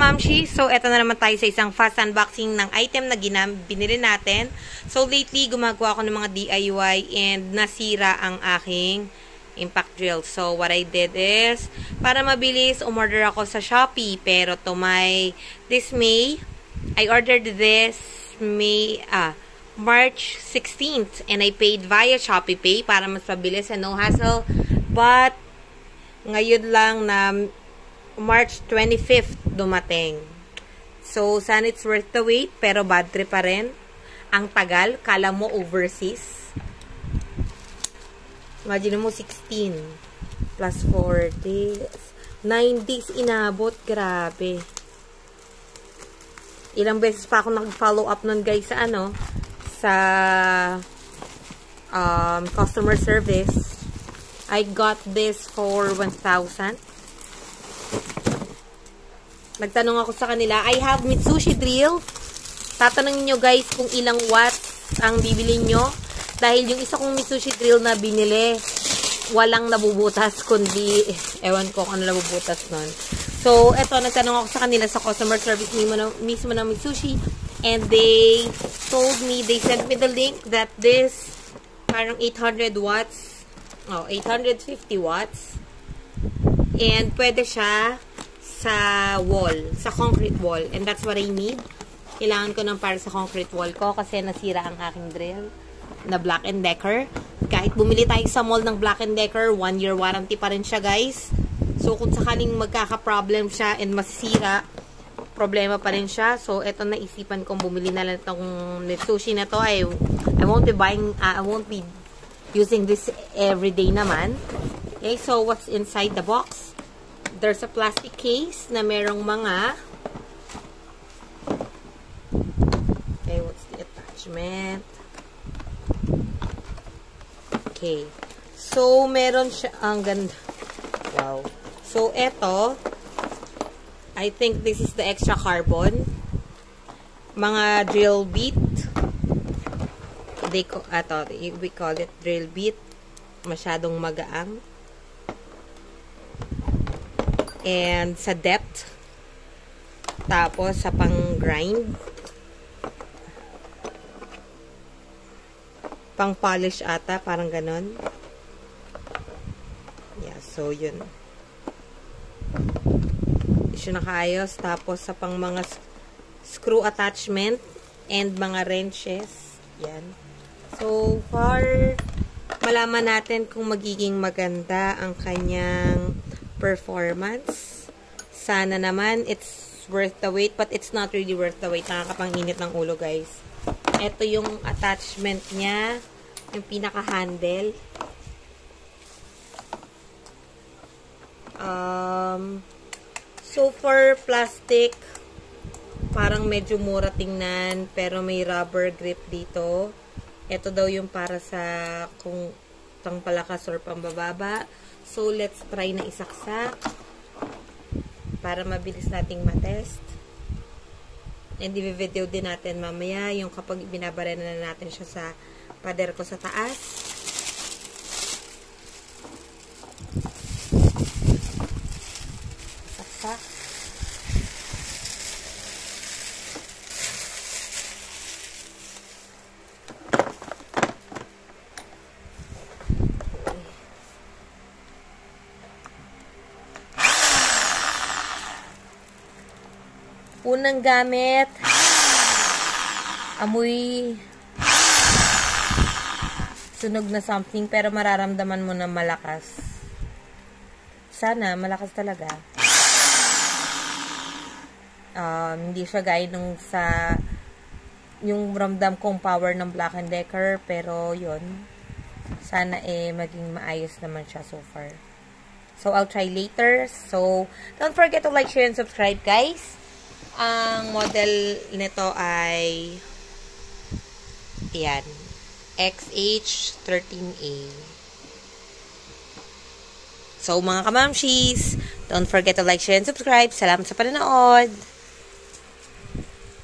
kamamshi, so eto na naman tayo sa isang fast unboxing ng item na binili natin. So lately, gumagawa ako ng mga DIY and nasira ang aking impact drill. So what I did is, para mabilis, umorder ako sa Shopee. Pero to my dismay, I ordered this March 16th and I paid via Shopee Pay para mas mabilis and no hassle. But ngayon lang na March 25th dumating. So, sana it's worth the wait, pero bad trip pa rin. Ang tagal, kala mo overseas. Imagine mo 16 plus 4 days. 9 days inabot, grabe. Ilang beses pa ako nag-follow up nun guys sa customer service. I got this for 1,000. Nagtanong ako sa kanila, I have Mitsushi drill. Tatanungin nyo guys kung ilang watts ang bibili nyo. Dahil yung isa kong Mitsushi drill na binili, walang nabubutas, kundi, ewan ko kung ano nabubutas nun. So, eto, nagtanong ako sa kanila sa customer service mismo ng Mitsushi. And they told me, they sent me the link that this, parang 800 watts, 850 watts. And pwede siya sa wall, sa concrete wall. And that's what I need. Kailangan ko ng para sa concrete wall ko kasi nasira ang aking drill na Black & Decker. Kahit bumili tayo sa mall ng Black & Decker, 1 year warranty pa rin siya guys. So kung sakaling magkaka-problem siya and masira, problema pa rin siya. So eto, naisipan kong bumili na lang itong Mitsushi na to. I won't be using this everyday naman. Okay, so what's inside the box? There's a plastic case na merong mga, okay, what's the attachment? Okay, so meron siya, ang ganda, wow. So eto, I think this is the extra carbon, mga drill bit, we call it drill bit, masyadong magaang. And sa depth, tapos sa pang-grind, pang-polish ata, parang ganon. Yeah, so yun. Isyo nakaayos. Tapos sa pang mga screw attachment and mga wrenches. Yan. So far, malaman natin kung magiging maganda ang kanyang performance. Sana naman it's worth the wait, but it's not really worth the wait. Nakakapanginit ng ulo guys. Ito yung attachment niya, yung pinaka-handle. So for plastic, parang medyo mura tingnan, pero may rubber grip dito. Ito daw yung para sa kung pangpalakas or pambababa. So, let's try na isaksak para mabilis nating matest. And i-video din natin mamaya yung kapag binabarena na natin siya sa pader ko sa taas. Saksak. Unang gamit, amoy sunog na something, pero mararamdaman mo na malakas. Sana, malakas talaga. Hindi siya gaya nung sa yung ramdam kong power ng Black & Decker, pero yun. Sana maging maayos naman siya so far. So, I'll try later. So, don't forget to like, share, and subscribe, guys. Ang model nito ay yan, XH13A. So, mga kamamshis, don't forget to like, share, and subscribe. Salamat sa panonood!